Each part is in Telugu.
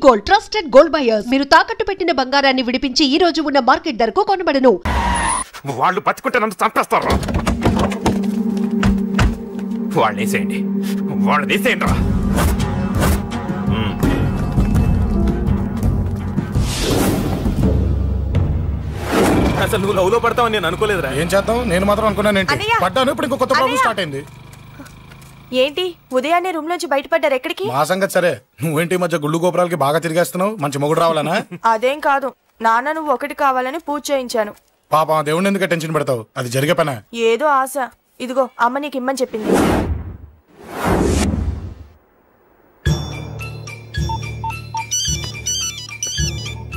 Gold, trusted gold buyers. మీరు తాకట్టు పెట్టిన బంగారాన్ని విడిపించి ఈ రోజు ఉన్న మార్కెట్ ధరకు కొనబడను. వాళ్ళు బతుకుంటే నన్ను చంపేస్తారు. వాళ్ళు తీసేయండి, వాళ్ళు తీసేయండి రా. అసలు నువ్వు లవ్లో పడతావని నేను అనుకోలేదురా. ఏం చేద్దాం, నేను మాత్రం అనుకున్నాను. పడ్డాను. ఇప్పుడు ఇంకో కొత్త ప్రాబ్లం స్టార్ట్ అయింది. ఏంటి ఉదయాన్నే రూమ్ నుంచి బయటపడ్డారు? ఎక్కడికి? మా సంగతి సరే, నువ్వేంటి మధ్య గుళ్ళు గోపురాలకి బాగా తిరిగేస్తున్నావు? మంచి మొగుడు రావాలనా? అదేం కాదు నాన్న, నువ్వు ఒకటి కావాలని పూజ చేయించాను. పాప దేవుడిని ఎందుకు టెన్షన్ పెడతావు? అది జరిగే పనా? ఏదో ఆశ. ఇదిగో అమ్మ నీకు ఇమ్మని చెప్పింది.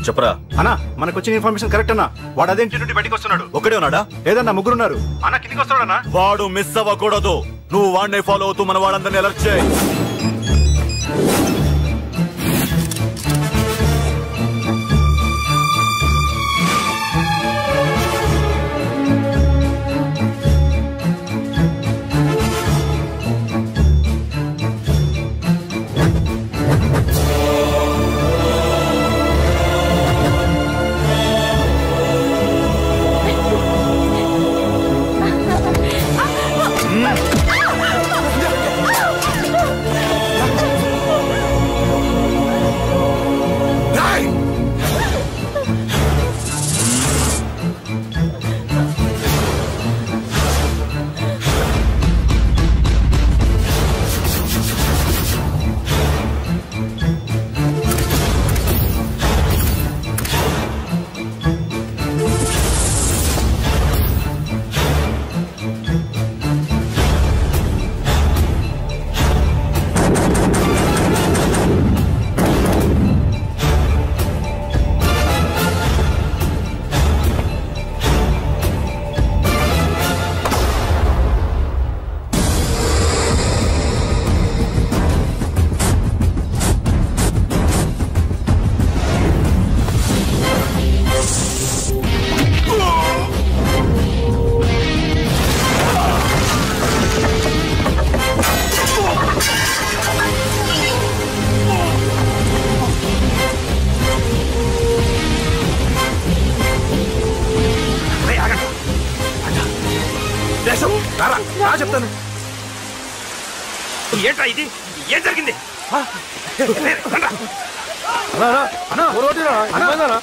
చెప్పరా అన్నా, మనకు వచ్చిన ఇన్ఫర్మేషన్ కరెక్ట్ అన్నా. వాడు అదే ఇంటి నుండి బయటకు వస్తున్నాడు. ఒకడే ఉన్నాడా? లేదన్నా ముగ్గురున్నారు. అన్న కిందికి వస్తాడన్నా. వాడు మిస్ అవ్వకూడదు. నువ్వు వాడిని ఫాలో అవుతూ మన వాళ్ళందరినీ అలర్ట్ చేయి. చెప్తాను. ఏంట్రా ఇది? ఏం జరిగింది?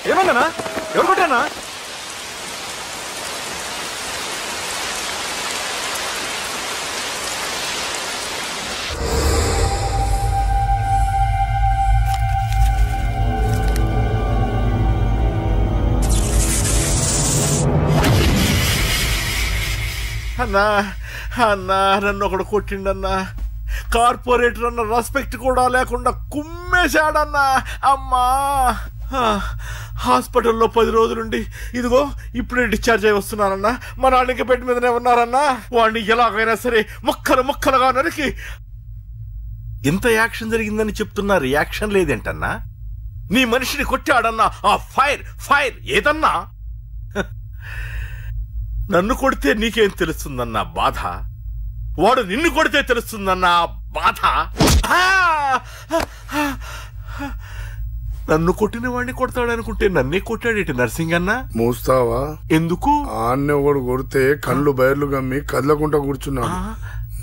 ఏమన్నా? ఎవరు కొట్టానా? అన్నా అన్నా, నన్ను ఒకడు కొట్టిండన్నా. కార్పొరేటర్ అన్న రెస్పెక్ట్ కూడా లేకుండా కుమ్మేశాడన్నా. అమ్మా, హాస్పిటల్లో 10 రోజులుండి ఇదిగో ఇప్పుడే డిశ్చార్జ్ అయి వస్తున్నానన్నా. మా నాన్న ఇంకా బెడ్ మీదనే ఉన్నారన్నా. వాడిని ఎలాగైనా సరే ముక్కలు ముక్కలుగా నరికి. ఇంత యాక్షన్ జరిగిందని చెప్తున్నా, రియాక్షన్ లేదేంటన్నా? నీ మనిషిని కొట్టాడన్నా. ఆ ఫైర్ ఫైర్ ఏదన్నా? నన్ను కొడితే నీకేం తెలుస్తుందన్నా బాధ? వాడు నిన్ను కొడితే తెలుస్తుందన్నా బాధ. నన్ను కొట్టిన వాడిని కొడతాడనుకుంటే నన్నే కొట్టాడేటి నర్సింగ్ అన్నా. మూస్తావా? ఎందుకు? ఆన్నే ఒకడు కొడితే కళ్ళు బయర్లు గమ్మి కదలకుండా కూర్చున్నాడు.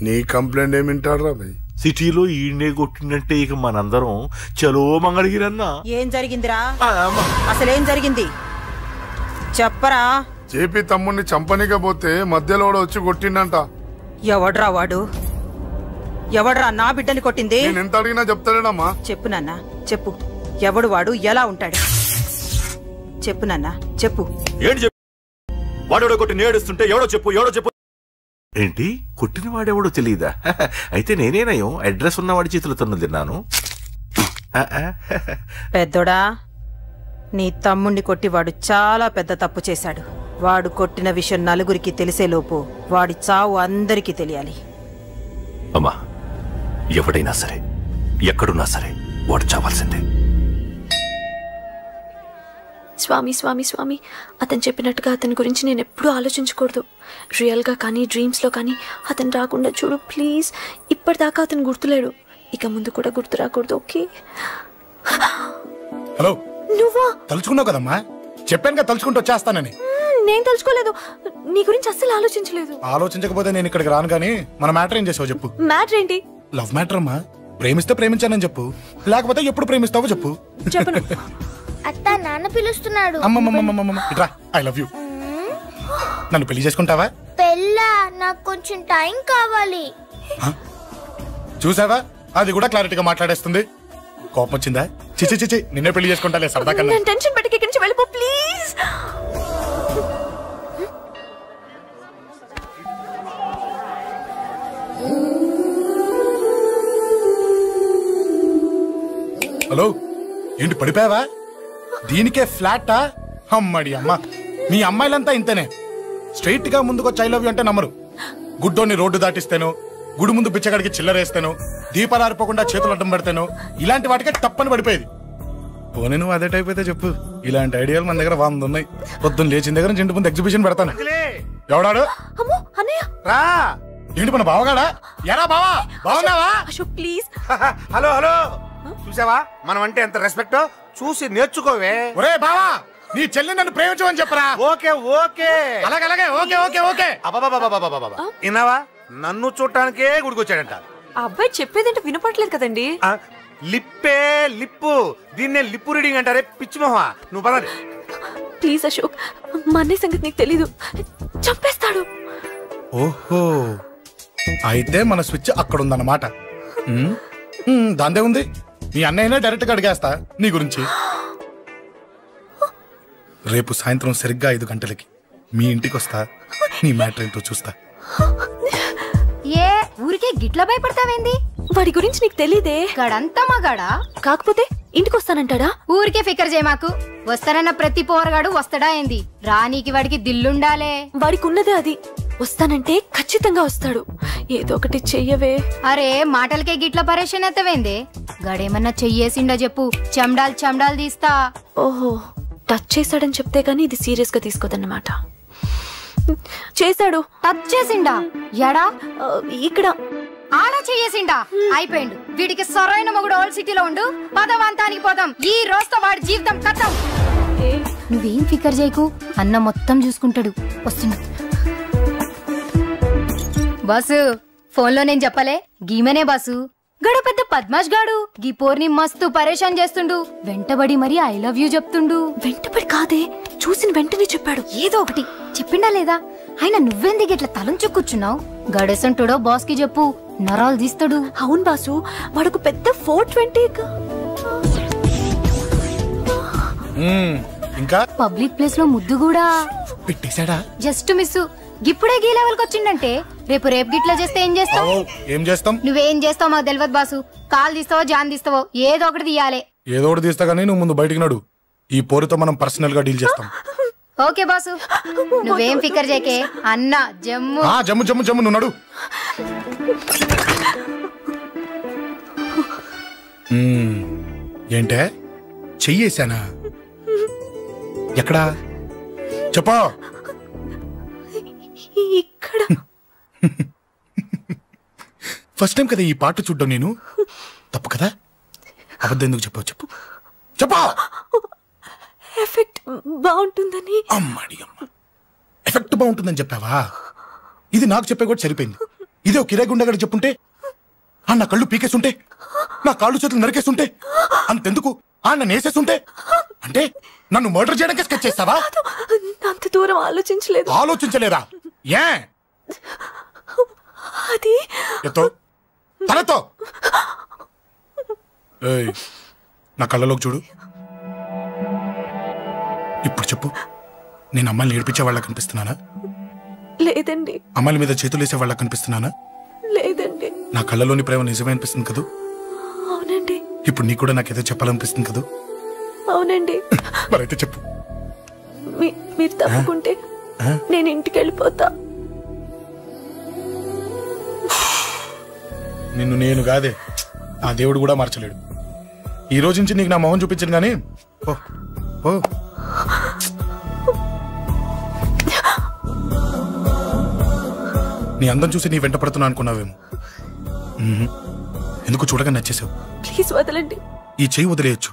నీ కంప్లైంట్ ఏమింటారా భయ్? సిటీలో ఈయనే కొట్టిందంటే ఇక మనందరం చలో మంగళగిరన్నా. ఏం జరిగిందిరా? అసలేం జరిగింది చెప్పరా? జేపీ తమ్ముడిని చంపనికపోతే మధ్యలో వచ్చి కొట్టిండంట. ఎవడ్రా వాడు? ఎవడ్రా నా బిడ్డని కొట్టింది? నేను ఎంత అడిగినా చెప్తాడమ్మా. చెప్పు నాన్న, చెప్పు. ఎవడు వాడు? ఎలా ఉంటాడు? చెప్పు నాన్న, చెప్పు. ఏంటి చెప్పు? వాడెవడో కొట్టి నేడుస్తుంటే ఎవడో చెప్పు, ఎవడో చెప్పు. ఏంటి కొట్టిన వాడెవడో తెలియదా? అయితే నేనేనయం అడ్రస్ ఉన్నవాడి చేతులతో తిన్నాను. పెద్దోడా, నీ తమ్ముణ్ణి కొట్టి వాడు చాలా పెద్ద తప్పు చేశాడు. వాడు కొట్టిన విషయం నలుగురికి తెలిసేలోపు వాడి చావు అందరికీ తెలియాలి. అమ్మా, ఎవడైనా సరే ఎక్కడున్నా సరే వాడు చావాల్సిందే. స్వామి స్వామి స్వామి అతను చెప్పినట్టుగా అతని గురించి నేను ఎప్పుడూ ఆలోచించకూడదు. రియల్గా కానీ డ్రీమ్స్లో కానీ అతను రాకుండా చూడు ప్లీజ్. ఇప్పటిదాకా అతను గుర్తులేడు, ఇక ముందు కూడా గుర్తు రాకూడదు. ఓకే. హలో, నువ్వా? తలుచుకున్నావు కదమ్మా, చెప్పాను కదా తలుచుకుంటూ వచ్చేస్తానని. నేను తలుచుకోలేదు, నీ గురించి అస్సలు ఆలోచించలేదు. ఆలోచించకపోతే నేను ఇక్కడికి రాను. కానీ మన మ్యాటర్ ఏం చేసావు చెప్పు. మ్యాటర్ ఏంటి? లవ్ మ్యాటర్ అమ్మా. ప్రేమిస్తే ప్రేమించానని చెప్పు, లేకపోతే ఎప్పుడు ప్రేమిస్తావో చెప్పు. చెప్పను. అత్త, నాన్న పిలుస్తున్నాడు. అమ్మమ్మమ్మమ్మమ్మ, ఇట్రా. I love you. నన్ను పెళ్లి చేసుకుంటావా? పెళ్ళా? నాకు కొంచెం టైం కావాలి. చూసావా, అది కూడా క్లారిటీగా మాట్లాడేస్తుంది. కోపం వచ్చిందా? చిచి చిచి, నిన్నే పెళ్లి చేసుకుంటాలే సరదా కన్నా. నేను టెన్షన్ పెట్టి ఇక్కడి నుంచి వెళ్ళిపో ప్లీజ్. హలో, ఏంటి పడిపోయావా? దీనికే ఫ్లాటా? అమ్మడి అమ్మ, మీ అమ్మాయిలంతా ఇంతనే. స్ట్రైట్ గా ముందుకొచ్చి ఐ లవ్ యూ అంటే నమ్మరు. గుడ్డోని రోడ్డు దాటిస్తాను, గుడి ముందు బిచ్చగాడికి చిల్లరేస్తాను, దీపాలు ఆరిపోకుండా చేతులు అడ్డం పెడతాను, ఇలాంటి వాటికే తప్పని పడిపోయేది. పోనీ నువ్వు అదే టైప్ అయితే చెప్పు. ఇలాంటి ఐడియాలు మన దగ్గర 100 ఉన్నాయి. పొద్దున్న లేచిన దగ్గర నుంచి ఇంటి ముందు ఎగ్జిబిషన్ పెడతాను. ఎవడాడు? రా. ఏంటి మన బావగాడా? ఎరా బావా, బాగున్నావా? అశోక్ ప్లీజ్. హలో హలో, చూసావా మనం అంటే ఎంత రెస్పెక్ట్? చూసి నేర్చుకోవే. ఒరే బావా, నీ చెల్లి నన్ను ప్రేమించమని చెప్పరా. ఓకే ఓకే, అలాగే ఓకే ఓకే ఓకే. విన్నావా, నన్ను చూడటానికే గుడికొచ్చాడంట. ఆ అబ్బాయి చెప్పేదంటే వినపడలేదు కదండి. లిప్పే లిప్పు, దీన్నే లిప్పు రీడింగ్ అంటారే పిచ్చి మొహ. నువ్వు పదండి ప్లీజ్ అశోక్, మా అన్నయ్య సంగతి నీకు తెలీదు, చంపేస్తాడు. ఓహో, అయితే మన స్విచ్ అక్కడ ఉందన్నమాట. దాందే ఉంది. మీ అన్నయ్యనే డైరెక్ట్ గా అడిగేస్తా నీ గురించి. రేపు సాయంత్రం సరిగ్గా 5 గంటలకి మీ ఇంటికి వస్తా. నీ మ్యాటర్ ఏంటో చూస్తా. ఏ ఊరికే గిట్ల భయపడతావేంది? వాడి గురించి నీకు తెలీదే. గడంతా మగాడా? కాకపోతే ఇంటికి వస్తానంటాడా? ఊరికే ఫికర్ చేయ మాకు. వస్తానన్న ప్రతి పోరగాడు వస్తాడా ఏంది? రానీకి వాడికి దిల్లుండాలే. వాడికి ఉన్నదే అది. వస్తానంటే ఖచ్చితంగా వస్తాడు. ఏదో ఒకటి చెయ్యవే. అరే మాటలకే గిట్ల పరేషన్ అవుతావేంది? గడేమన్నా చెయ్యేసిండా చెప్పు, చెమ్డాలు తీస్తా. ఓహో, టచ్ చేశాడని చెప్తే గానీ ఇది సీరియస్ గా తీసుకోదన్నమాట. చేశాడు. టచ్ చేసిండా? ఎడా? ఇక్కడ. ఆడ చెయ్యేసిండా? అయిపోయిండు. వీడికి సరైన మొగుడు ఓల్డ్ సిటీలో ఉండు. పదవంతానికి పోదాం. ఈ రోజుతో వాడి జీవితం కథం. నువ్వేం ఫికర్ చేయకు, అన్న మొత్తం చూసుకుంటాడు. వస్తున్నా బాసు. ఫోన్లో నేను చెప్పలే, గీమనే బాసు. గడు పెద్ద పద్మాష్ గాడు. గీ పోర్ని మస్తు పరేషాన్ చేస్తుండు. వెంటబడి మరి ఐ లవ్ యూ చెప్తుండు. వెంటబడి కాదే, చూసిన వెంటనే చెప్పాడు. ఏదో ఒకటి చెప్పిండా లేదా? ఆయన నువ్వెందుకు ఇట్లా తలంచు కూర్చున్నావు? గడేసంటుడో బాస్ కి చెప్పు, నరాలు తీస్తాడు. అవును బాసు, వాడుకు పెద్ద 420. ఇంకా పబ్లిక్ ప్లేస్ లో ముద్దు కూడా పెట్టేశాడా? Just miss. ఇప్పుడే గీ లెవెల్ కి వచ్చిండంటే రేపు గిట్లా చేస్తే ఏం చేస్తావు? ఏం చేస్తాం? నువ్వేం చేస్తావు మాకు తెలియదు బాసు. కాల్ తీస్తావో జాన్ తీస్తావో ఏదో ఒకటి తీయాలి. ఏదో ఒకటి తీస్తా గానీ నువ్వు ముందు బయటికి నడు. ఈ పోరుతో మనం పర్సనల్ గా డీల్ చేస్తాం. ఓకే బాసు, నువ్వేం ఫికర్ చేకే. అన్న జమ్ము జమ్ము జమ్ము జమ్ము, నువ్వు నడు. ఏంటే చెయ్యేశానా? ఎక్కడా చెప్పా? ఇక్కడ. ఫస్ట్ టైం కదా ఈ పాట చూడ్డం నేను. తప్పు కదా? అబద్ధం ఎందుకు చెప్పావు చెప్పు చెప్పా. ఎఫెక్ట్ బాగుంటుందని. అమ్మాడి అమ్మ, ఎఫెక్ట్ బాగుంటుందని చెప్పావా? ఇది నాకు చెప్పే కూడా సరిపోయింది. ఇదే కిరాయి గుండెగాడు చెప్పుంటే, నా కళ్ళు పీకేస్తుంటే, నా కాళ్ళు చేతులు నరికేస్తుంటే, అంతెందుకు నన్ను వేసేస్తుంటే, అంటే నన్ను మర్డర్ చేయడానికి స్కెచ్ చేస్తావా? అంత దూరం ఆలోచించలేదు. ఆలోచించలేరా? ఏ అది ఎత్తో తలతో. నా కళ్ళలోకి చూడు. ఇప్పుడు చెప్పు, నేను అమ్మాయిని ఏడిపించే వాళ్ళ కనిపిస్తున్నానా? లేదండి. అమ్మాయిల మీద చేతులు వేసే వాళ్ళ కనిపిస్తున్నానా? లేదండి. నా కళ్ళలోని ప్రేమ నిజమే అనిపిస్తుంది కదూ? అవునండి. ఇప్పుడు నీకు కూడా నాకేదో చెప్పాలనిపిస్తుంది కదూ? అవునండి. మరైతే చెప్పు. మీరు తప్పుకుంటే నేను ఇంటికి వెళ్ళిపోతా. నిన్ను నేను కాదే, ఆ దేవుడు కూడా మార్చలేడు. ఈ రోజు నుంచి నీకు నా మొహం చూపించను గానీ ఓ ఓ. నీ అందం చూసి నీ వెంట పడుతున్నా అనుకున్నావేమో. ఎందుకు చూడగా నచ్చేసావు. ప్లీజ్ వదలండి. ఈ చెయ్యి వదిలేయచ్చు,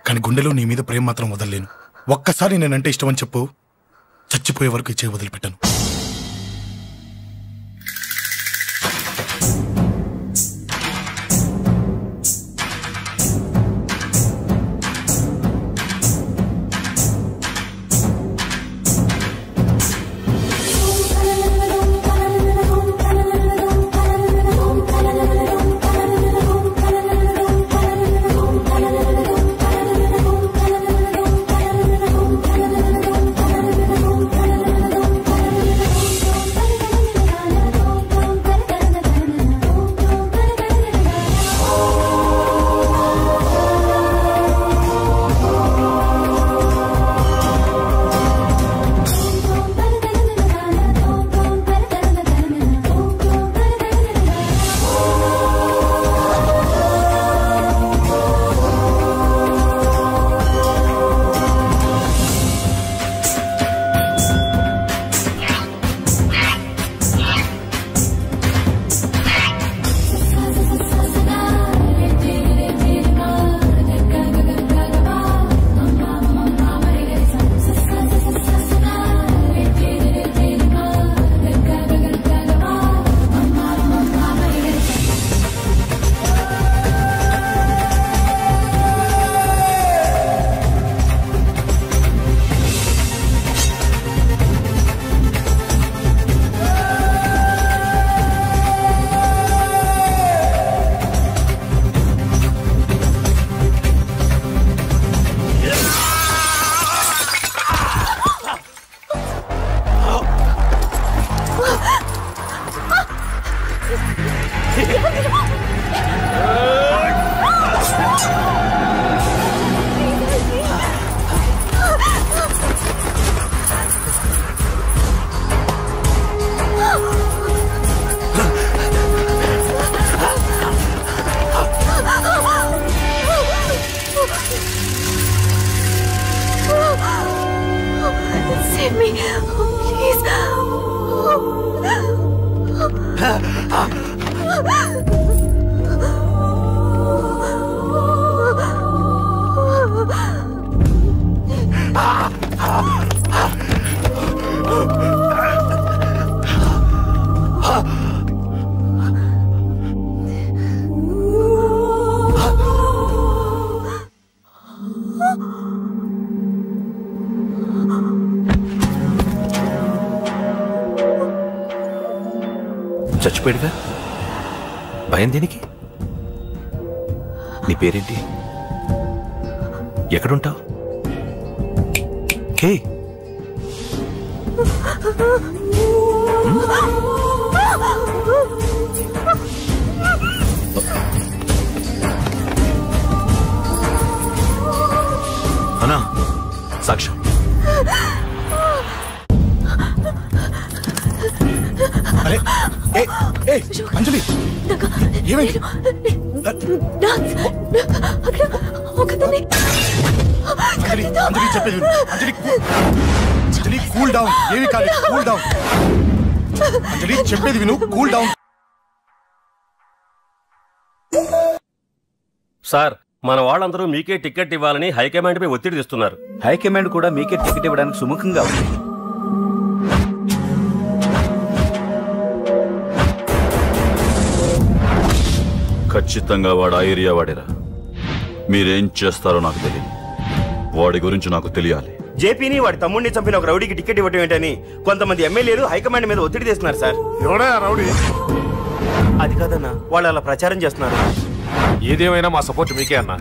కానీ గుండెలో నీ మీద ప్రేమ మాత్రం వదలలేను. ఒక్కసారి నేనంటే ఇష్టం అని చెప్పు, చచ్చిపోయే వరకు ఇచ్చే వదిలిపెట్టాను. Save me, please. చచ్చిపోయాడుగా, భయం దేనికి? నీ పేరేంటి? ఎక్కడుంటావు? హే, అన్నా సాక్ష్యం. అరే అంజలి, ఏమైంది? అంజలి చెప్పేది విను. అంజలి కూల్ డౌన్. ఏమి కాదు, కూల్ డౌన్. అంజలి చెప్పేది విను, కూల్ డౌన్. సార్, మన వాళ్ళందరూ మీకే టికెట్ ఇవ్వాలని హైకమాండ్ పై ఒత్తిడి తెస్తున్నారు. హైకమాండ్ కూడా మీకే టికెట్ ఇవ్వడానికి సుముఖంగా ఉంది. ఖచ్చితంగా వాడు ఆ ఏరియా వాడేరా. మీరేం చేస్తారో నాకు తెలియదు, వాడి గురించి నాకు తెలియాలి. జేపీని వాడి తమ్ముడిని చంపిన ఒక రౌడీకి టికెట్ ఇవ్వటం ఏంటని కొంతమంది ఎమ్మెల్యేలు హైకమాండ్ మీద ఒత్తిడి తెస్తున్నారు సార్. ఎవడా రౌడీ? అది కాదన్నా, వాళ్ళు అలా ప్రచారం చేస్తున్నారు. ఏదేమైనా మా సపోర్ట్ మీకే అన్నా.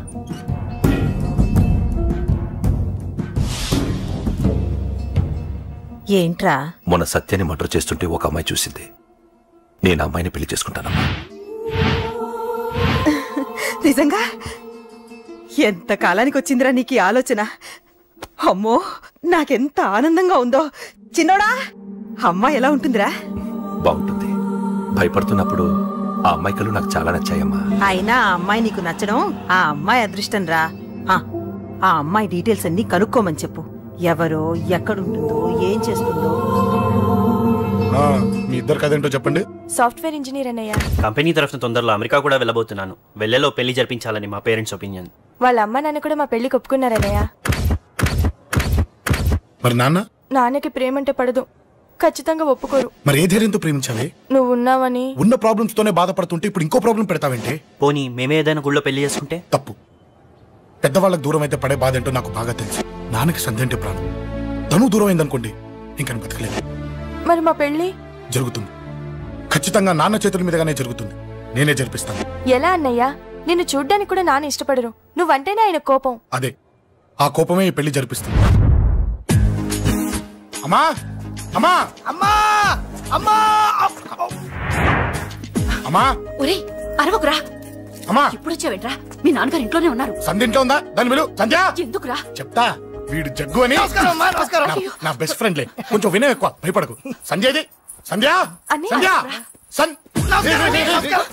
ఏంట్రా? మొన్న సత్యాన్ని మర్డర్ చేస్తుంటే ఒక అమ్మాయి చూసింది. నేను అమ్మాయిని పెళ్లి చేసుకుంటానమ్మా. నిజంగా? ఎంత కాలానికి వచ్చిందిరా నీకు ఆలోచన? అమ్మో, నాకెంత ఆనందంగా ఉందో. చిన్నోడా, అమ్మాయి ఎలా ఉంటుందిరా? బాగుంటుంది. భయపడుతున్నప్పుడు ఆ అమ్మాయి కళ్ళు నాకు చాలా నచ్చాయమ్మా. అయినా ఆ అమ్మాయి నీకు నచ్చడం ఆ అమ్మాయి అదృష్టం రా. ఆ అమ్మాయి డీటెయిల్స్ అన్ని కనుక్కోమని చెప్పు. ఎవరో, ఎక్కడుంటుందో, ఏం చేస్తుందో. మీ ఇద్దరు కదేంటో చెప్పండి. సాఫ్ట్వేర్ ఇంజనీర్ అన్నయ్య. కంపెనీ తరఫున తొందరలో అమెరికా కూడా వెళ్ళబోతున్నాను. వెళ్ళేలో పెళ్లి జరిపించాలని మా పేరెంట్స్ ఒపీనియన్. వాళ్ళ అమ్మ నాన్న కూడా మా పెళ్లికి ఒప్పుకున్నారన్నయ్య. మరి నాన్న? నాన్నకి ప్రేమంటే పడదు, ఖచ్చితంగా ఒప్పుకోరు. మరి ఏ ధైర్యంతో ప్రేమించావే? నువ్వు ఉన్నావని. ఉన్న ప్రాబ్లమ్స్ తోనే బాధపడుతుంటే ఇప్పుడు ఇంకో ప్రాబ్లం పెడతావేంటి? పోనీ మేమే ఏదైనా గుళ్ళో పెళ్లి చేసుకుంటే? తప్పు. పెద్దవాళ్ళకి దూరం అయితే పడే బాధ ఏంటో నాకు బాగా తెలుసు. నాన్నకి సంధ్య అంటే ప్రాణం. తను దూరం అయిందనుకోండి ఇంకా బతకలేదు. మరి మా పెళ్లి జరుగుతుంది. ఖచ్చితంగా నాన్న చేతుల మీదగానే జరుగుతుంది. నేనే జరిపిస్తాను. ఎలా అన్నయ్యా? నిన్ను చూడ్డానికి కూడా నాన్న ఇష్టపడరు, నువ్వంటేనే ఆయన కోపం. అదే ఆ కోపమే ఈ పెళ్లి జరిపిస్తుంది. అమ్మా అమ్మా అమ్మా అమ్మా అమ్మా ఒరే అరవకురా. అమ్మా ఇప్పుడు వచ్చావేంట్రా? మీ నాన్నగారు ఇంట్లోనే ఉన్నారు. సంధ్య ఇంట్లో ఉందా? దాని విలు. సంధ్య ఎందుకురా? చెప్తా. వీడు జగ్గు అని నా బెస్ట్ ఫ్రెండ్లే. కొంచెం వినయం ఎక్కువ, భయపడకు. సంధ్యది. సంధ్య సంధ్య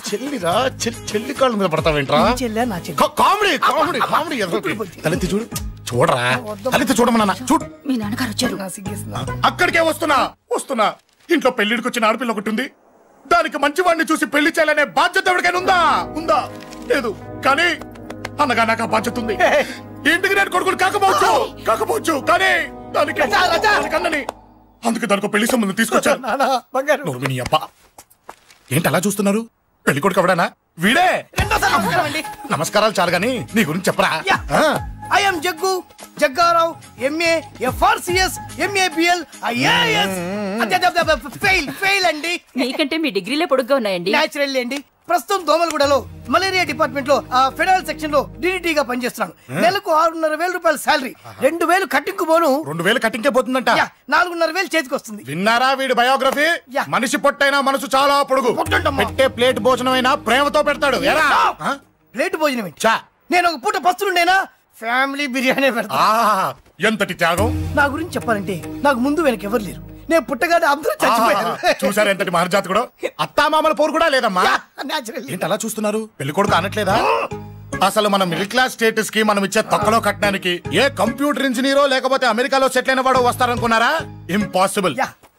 చెల్లిరా. చెల్లి కాళ్ళ మీద పడతావేంట్రా? Comedy comedy comedy. తలెత్తి చూడు. చూడరా, తలెత్తి చూడమన్నా. చూడు. మీ నాన్నగారు వచ్చారు. అక్కడికే వస్తున్నా వస్తున్నా. ఇంట్లో పెళ్లిడికి వచ్చిన ఆడపిల్ల ఒకటి ఉంది. దానికి మంచివాడిని చూసి పెళ్లి చేయాలనే బాధ్యత ఎవరికైనా ఉందా? ఉందా? లేదు. కానీ అనగా నాకు ఆ బాధ్యత ఉంది. ఇంటికి నేను కొడుకుని కాకపోవచ్చు కానీ దానికి అన్నని. అందుకే దానికి పెళ్లి సంబంధం తీసుకొచ్చాను. నీ అబ్బా ఏంటి అలా చూస్తున్నారు? పెళ్లి కొడుకు ఎవడానా? వీడే. నమస్కారాలు చాలు గాని నీ గురించి చెప్పరా. I'm Jaggu Jaggarao, MA FRCS MABL IAS. Fail అండి. మీకంటే మీ డిగ్రీలే పొడుగ్గా ఉన్నాయండి. న్యాచురల్ అండి. ప్రస్తుతం దోమలగూడలో మలేరియా డిపార్ట్మెంట్ లో ఫెడరల్ సెక్షన్ లో DDT గా పనిచేస్తున్నాను. నెలకు 6,500 రూపాయల శాలరీ, 2,000 కట్టింగ్ పోను. 2,000 కట్టింగ్కే పోతుందంట. 4,500 చేతికి వస్తుంది. విన్నారా వీడి బయోగ్రఫీ? మనిషి పొట్టైనా మనసు చాలా పొడుగు. పెట్టే ప్లేట్ భోజనం అయినా ప్రేమతో పెడతాడు. ప్లేట్ భోజనం ఏంటి? నేను ఒక పూట పస్తులుండేనా? ఫ్యామిలీ బిర్యానీ పెడతా. ఎంతటి త్యాగం! నా గురించి చెప్పాలంటే నాకు ముందు వెనక ఎవరు లేరు. నేను పుట్టగానే అందరూ చచ్చిపోయారు. చూసారు ఎంతటి మహర్జాత్ కూడా. అత్తామామల పోరు కూడా లేదమ్మా. ఏంటి అలా చూస్తున్నారు? పెళ్లి కొడుకు అనట్లేదా? అసలు మన మిడిల్ క్లాస్ స్టేటస్ కి మనం ఇచ్చే తక్కువలో కట్టడానికి ఏ కంప్యూటర్ ఇంజనీరో లేకపోతే అమెరికాలో సెటిల్ అయిన వాడు వస్తారనుకున్నారా? ఇంపాసిబుల్.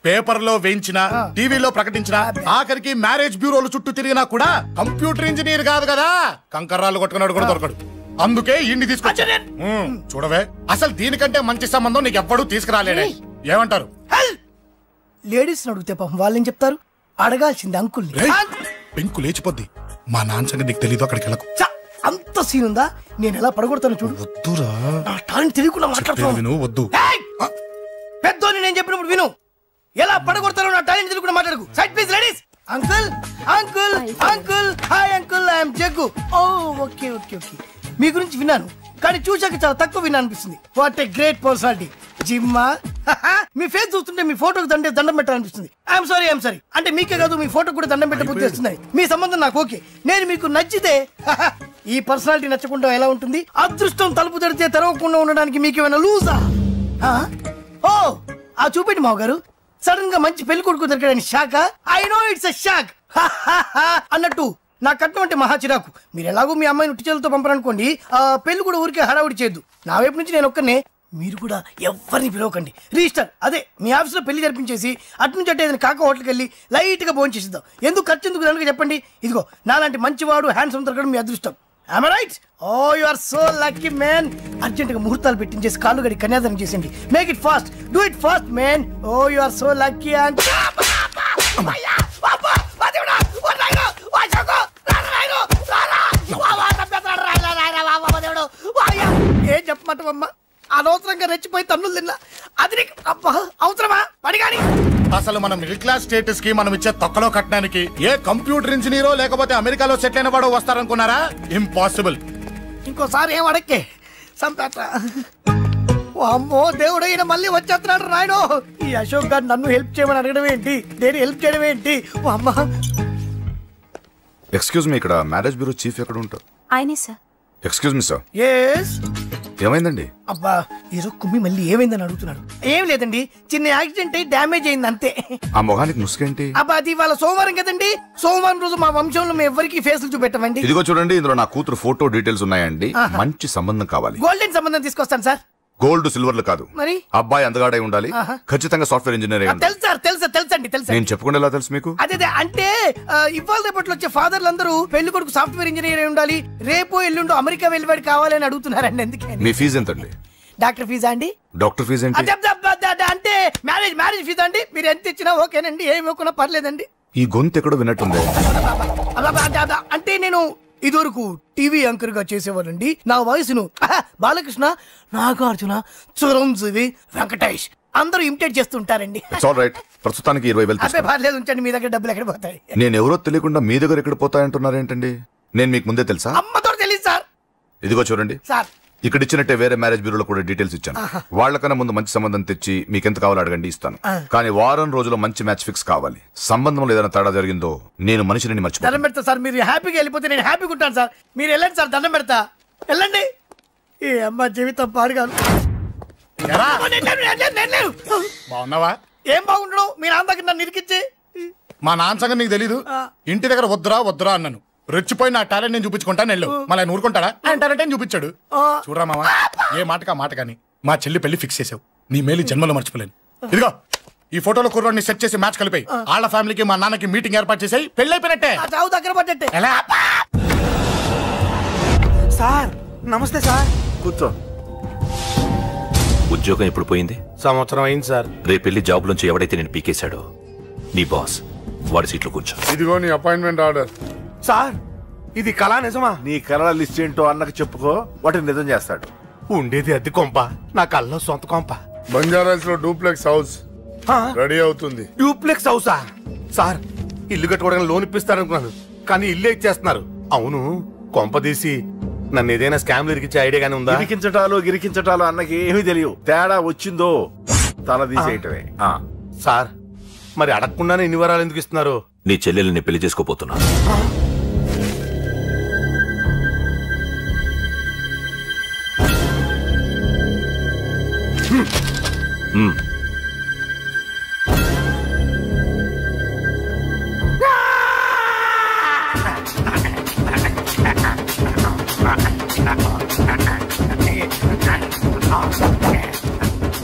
పేపర్ లో వేయించిన, టీవీలో ప్రకటించిన, ఆఖరికి మ్యారేజ్ బ్యూరోలు చుట్టూ తిరిగినా కూడా కంప్యూటర్ ఇంజనీర్ కాదు కదా, కంకర్రాలు కొట్టుకున్నాడు కూడా దొరకడు. అందుకే ఇండి తీసుకొచ్చా. చూడవే, అసలు దీనికంటే మంచి సంబంధం నీకు ఎవ్వడూ తీసుకురాలేడే. ఏమంటారు? లేడీస్ అడిగితే పాపం వాళ్ళేం చెప్తారు? అడగాల్సింది అంకుల్ని. పెంకు లేచిపోద్ది. మా నాన్న సంగతి నీకు తెలీదు. అక్కడికి వెళ్ళకు. అంత సీన్ ఉందా? నేను ఎలా పడగొడతాను చూడు. వద్దురా, నా టాలెంట్ తెలియకుండా మాట్లాడుతున్నాను. వద్దు. పెద్దోని నేను చెప్పినప్పుడు విను. ఎలా పడగొడతారో నా టాలెంట్ తెలియకుండా మాట్లాడకు. Side please ladies. Uncle uncle uncle. Hi uncle, I'm Jaggu. Oh okay okay okay. మీ గురించి విన్నాను కానీ చూశాక చాలా తక్కువ విన్నా అనిపిస్తుంది. What a great personality. జిమ్మా, మీ ఫేస్ చూస్తుంటే మీ ఫోటోకి దండం పెట్టాలనిపిస్తుంది. ఐఎమ్ సారీ అంటే మీకే కాదు, మీ ఫోటో కూడా దండం పెట్టే బుద్ధి వస్తున్నాయి. మీ సంబంధం నాకు ఓకే. నేను మీకు నచ్చితే ఈ పర్సనాలిటీ నచ్చకుండా ఎలా ఉంటుంది? అదృష్టం తలుపు తెరితే తెరవకుండా ఉండడానికి మీకేమైనా లూజా? ఓ ఆ చూపెట్టి మావ గారు. సడన్ గా మంచి పెళ్లి కొడుకు దొరికాడని shock. I know it's a shock అన్నట్టు నా కట్నం అంటే మహా చిరాకు. మీరు ఎలాగో మీ అమ్మాయిని ఉట్టిచేలతో పంపరనుకోండి, ఆ పెళ్లి కూడా ఊరికే హడావుడి చేయొద్దు. నా వైపు నుంచి నేను ఒక్కనే, మీరు కూడా ఎవరిని పిలవకండి. రిజిస్టర్ అదే మీ ఆఫీస్లో పెళ్లి జరిపించేసి అటు నుంచి అంటే ఏదైనా కాక హోటల్కి వెళ్ళి లైట్ గా భోజనం చేసిద్దాం. ఎందుకు ఖర్చు ఎందుకు కనుక చెప్పండి. ఇదిగో నాలాంటి మంచివాడు హ్యాండ్సమ్ దొరకడం మీ అదృష్టం. Am I right? Oh, you are so lucky, man. Urgent గా ముహూర్తాలు పెట్టించేసి కాళ్ళు గడి కన్యాదానం చేసేయండి. Make it fast. Do it fast, man. Oh, you are so lucky. ఏం చెప్పమంటావమ్మా? అనవసరంగా రెచ్చిపోయి తన్నులు తిన్నా. అది నీకు అవసరమా? పడిగాని అసలు మన మిడిల్ క్లాస్ స్టేటస్ కి మనం ఇచ్చే తక్కువలో కట్టడానికి ఏ కంప్యూటర్ ఇంజనీరో లేకపోతే అమెరికాలో సెటిల్ అయిన వాడు వస్తారనుకున్నారా? ఇంపాసిబుల్. ఇంకోసారి ఏం అడక్కే సంపేట. అమ్మో దేవుడు, ఈయన మళ్ళీ వచ్చేస్తున్నాడు రాయను. ఈ అశోక్ గారు నన్ను హెల్ప్ చేయమని అడగడం ఏంటి? నేను హెల్ప్ చేయడం ఏంటి? అమ్మ ఎక్స్క్యూజ్ మీ, ఇక్కడ మ్యారేజ్ బ్యూరో చీఫ్ ఎక్కడ ఉంటారు? ఆయనే sir. Excuse me sir. Yes. ఏమైందండి? అబ్బా ఏదో కుమ్మి మళ్ళీ ఏమైందని అడుగుతున్నాడు. ఏం లేదండి, చిన్న యాక్సిడెంట్ అయి డ్యామేజ్ అయింది అంతే. ఆ మొహానికి ముసుకేంటి? అబ్బా అది వాళ్ళ సోమవారం కదండి. సోమవారం రోజు మా వంశంలో మేము ఎవరికి ఫేసులు చూపెట్టమండి. ఇదిగో చూడండి, ఇందులో నా కూతురు ఫోటో డీటెయిల్స్ ఉన్నాయండి. మంచి సంబంధం కావాలి. గోల్డెన్ సంబంధం తీసుకొస్తాను సార్. గోల్డ్ సిల్వర్లు కాదు, మరి అబ్బాయి అందగాడై ఉండాలి, ఆహా. ఖచ్చితంగా సాఫ్ట్వేర్ ఇంజనీర్ అయి ఉండాలి. తెలుసు సార్, తెలుసండి. నేను చెప్పకుండా ఎలా తెలుసు మీకు? అదే అంటే ఇవాళ రేపట్లో వచ్చే ఫాదర్లు అందరూ పెళ్లి కొడుకు సాఫ్ట్వేర్ ఇంజనీర్ అయి ఉండాలి, రేపు ఎల్లుండి అమెరికా వెళ్ళివాడు కావాలని అడుగుతున్నారండి. ఎందుకని? మీ ఫీజు ఎంతండి? డాక్టర్ ఫీజా అండి? డాక్టర్ ఫీజు ఏంటి? అంటే మ్యారేజ్ ఫీజా అండి? మీరు ఎంత ఇచ్చినా ఓకేనండి, ఏమి ఇవ్వకున్నా పర్లేదండి. ఈ గొంతు ఎక్కడో విన్నట్టుంది. అంటే నేను ఇదివరకు టీవీ యాంకర్ గా చేసేవాడండి. నా వయసును బాలకృష్ణ, నాగార్జున, చిరంజీవి, వెంకటేష్ అందరూ ఇమిటేట్ చేస్తుంటారండి. ప్రస్తుతానికి 20,000 అదే పర్లేదు, ఉంచండి. మీ దగ్గర డబ్బులు ఎక్కడ పోతాయి? నేను ఎవరో తెలియకుండా మీ దగ్గర ఎక్కడ పోతాయంటున్నారేంటండి? నేను మీకు ముందే తెలుసా? అమ్మతో తెలియదు సార్. ఇదిగో చూడండి సార్, ఇక్కడ ఇచ్చినట్టే వేరే మ్యారేజ్ బ్యూరోలో కూడా డీటెయిల్స్ ఇచ్చాను. వాళ్ళకన్నా ముందు మంచి సంబంధం తెచ్చి మీకు ఎంత కావాలో అడగండి, ఇస్తాను. కానీ వారం రోజుల్లో మంచి మ్యాచ్ ఫిక్స్ కావాలి. సంబంధంలో ఏదైనా తేడా జరిగిందో నేను మనిషిని మర్చిపోతాను. దండం పెడతా సార్. మీరు హ్యాపీగా వెళ్ళిపోతే నేను హ్యాపీగా ఉంటాను సార్. మీరు వెళ్ళండి సార్, దండం పెడతా. వెళ్ళండి. ఈ అమ్మ జీవితం పాడుగాను. బాగున్నావా? ఏం బాగుండడం? మీ నాన్న దగ్గర నన్ను ఇరికిచ్చి. మా నాన్న సంగతి నీకు తెలీదు. ఇంటి దగ్గర వద్దురా అన్నాను. రెచ్చిపోయి నా టాలెంట్ నేను చూపించుకుంటాను వెళ్ళు. మళ్ళీ ఆయన ఊరుకుంటాడా? ఆయన టాలెంట్ చూపించాడు. చూడరా మామ, ఏ మాటకా మాట కానీ మా చెల్లి పెళ్లి ఫిక్స్ చేసావు. నీ మేలు జన్మలో మర్చిపోలేను. ఇదిగో ఈ ఫోటోలో కుర్రాడిని సెట్ చేసి మ్యాచ్ కలిపాయి. వాళ్ళ ఫ్యామిలీకి మా నాన్నకి మీటింగ్ ఏర్పాటు చేసాయి. పెళ్లి అయిపోయినట్టే. చావు దగ్గర పడ్డట్టే. సార్ నమస్తే సార్. కూర్చో. ఉద్యోగం ఎప్పుడు పోయింది? సంవత్సరం అయింది సార్. రేపెళ్ళి జాబ్ నుంచి ఎవడైతే నేను పీకేశాడో నీ బాస్, వాడి సీట్లో కూర్చో. ఇదిగో నీ అపాయింట్మెంట్ ఆర్డర్. సార్ ఇది కళా నిజమా? నీ కళల లిస్ట్ ఏంటో అన్నకు చెప్పుకో, వాటిని నిజం చేస్తాడు. ఉండేది అద్దె కొంప, నా కళ్ళలో సొంత కొంప. బంజారాస్ లో డూప్లెక్స్ హౌస్ రెడీ అవుతుంది. డూప్లెక్స్ హౌసా? సార్ ఇల్లు కట్టుకోవడానికి లోన్ ఇప్పిస్తారనుకున్నాను, కానీ ఇల్లు ఇచ్చేస్తున్నారు. అవును, కొంప తీసి నన్ను ఏదైనా స్కామ్ ఇరికించే ఐడియా గానీ ఉందా? గిరికించటాలు అన్నకి ఏమీ తెలియవు. తేడా వచ్చిందో తల తీసేయటమే. సార్ మరి అడగకుండానే ఇన్ని వరాలు ఎందుకు ఇస్తున్నారు? నీ చెల్లెల్ని పెళ్లి చేసుకోపోతున్నా.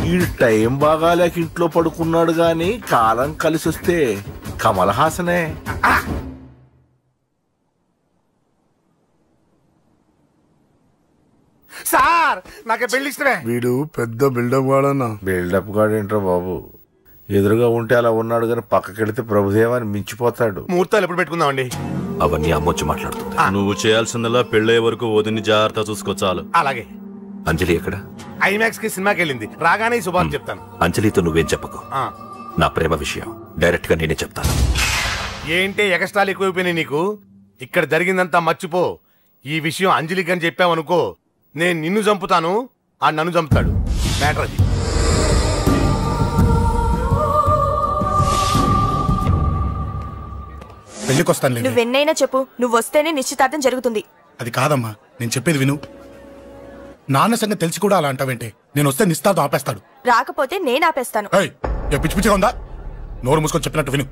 ఈ టైం బాగాలేక ఇంట్లో పడుకున్నాడు గాని కాలం కలిసి వస్తే కమల్ హాసనే. సార్ నాకే పెళ్లి ఇష్టమే. వీడు పెద్ద బిల్డప్ వాడన్నా. బిల్డప్ గాడేంట్రా బాబు, ఎదురుగా ఉంటే అలా ఉన్నాడు గాని పక్కకెడితే ప్రభుదేవాన్ని మించిపోతాడు. ముహూర్తాలు ఎప్పుడు పెట్టుకుందామండి? అవన్నీ అమ్మొచ్చి మాట్లాడుతుంది. నువ్వు చేయాల్సిందలా పెళ్ళయ్యే వరకు వదిని జాగ్రత్త చూసుకో చాలు. అలాగే. అంజలి ఎక్కడ? ఐమాక్స్ కి సినిమాకి వెళ్ళింది, రాగానే శుభాన్ని చెప్తాను. అంజలితో నువ్వేం చెప్పకు. నా ప్రేమ విషయం డైరెక్ట్ గా నేనే చెప్తాను. ఏంటి ఎక్స్ట్రాలు ఎక్కువైపోయినాయి నీకు? ఇక్కడ జరిగిందంతా మర్చిపో. ఈ విషయం అంజలికి అని చెప్పావనుకో, నేను నిన్ను చంపుతాను, ఆ నన్ను చంపుతాడు. మ్యాటర్ అది. పెళ్లికొస్తాను. నువ్వెన్నైనా చెప్పు, నువ్వు వస్తేనే నిశ్చితార్థం జరుగుతుంది. అది కాదమ్మా, నేను చెప్పేది విను. నాన్న సంగతి తెలిసి కూడా అలా అంటావేంటే? నేను వస్తే నిస్తార్థం ఆపేస్తాడు. రాకపోతే నేను ఆపేస్తాను. పిచ్చి పిచ్చిగా ఉందా? నోరు మూసుకొని చెప్పినట్టు విను.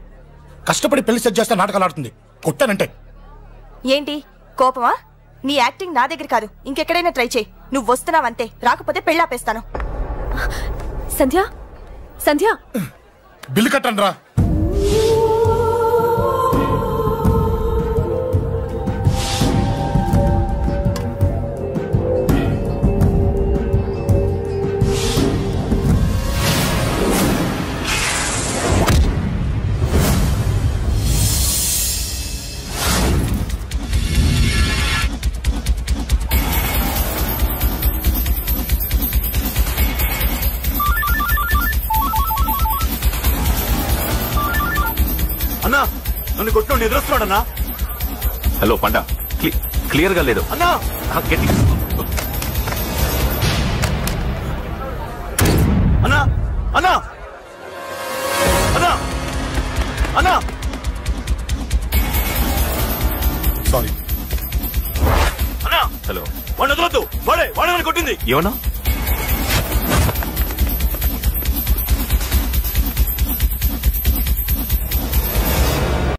కష్టపడి పెళ్లి సెట్ చేస్తే నాటకాలు ఆడుతుంది. కొట్టానంటే ఏంటి కోపమా? నీ యాక్టింగ్ నా దగ్గర కాదు, ఇంకెక్కడైనా ట్రై చేయి. నువ్వు వస్తున్నావంతే, రాకపోతే పెళ్లి ఆపేస్తాను. సంధ్య, సంధ్య, బిల్లు కట్టండి రా. అన్నా నన్ను కొట్టు ఎదురొస్తున్నాడన్నా. హలో పండా, క్లియర్ గా లేదు అన్నా. గట్టి అన్నా అన్నా అన్నా అన్నా. సారీ అన్నా. హలో, వాడిని వదలొద్దు. వాడే కొట్టింది. ఏమన్నా?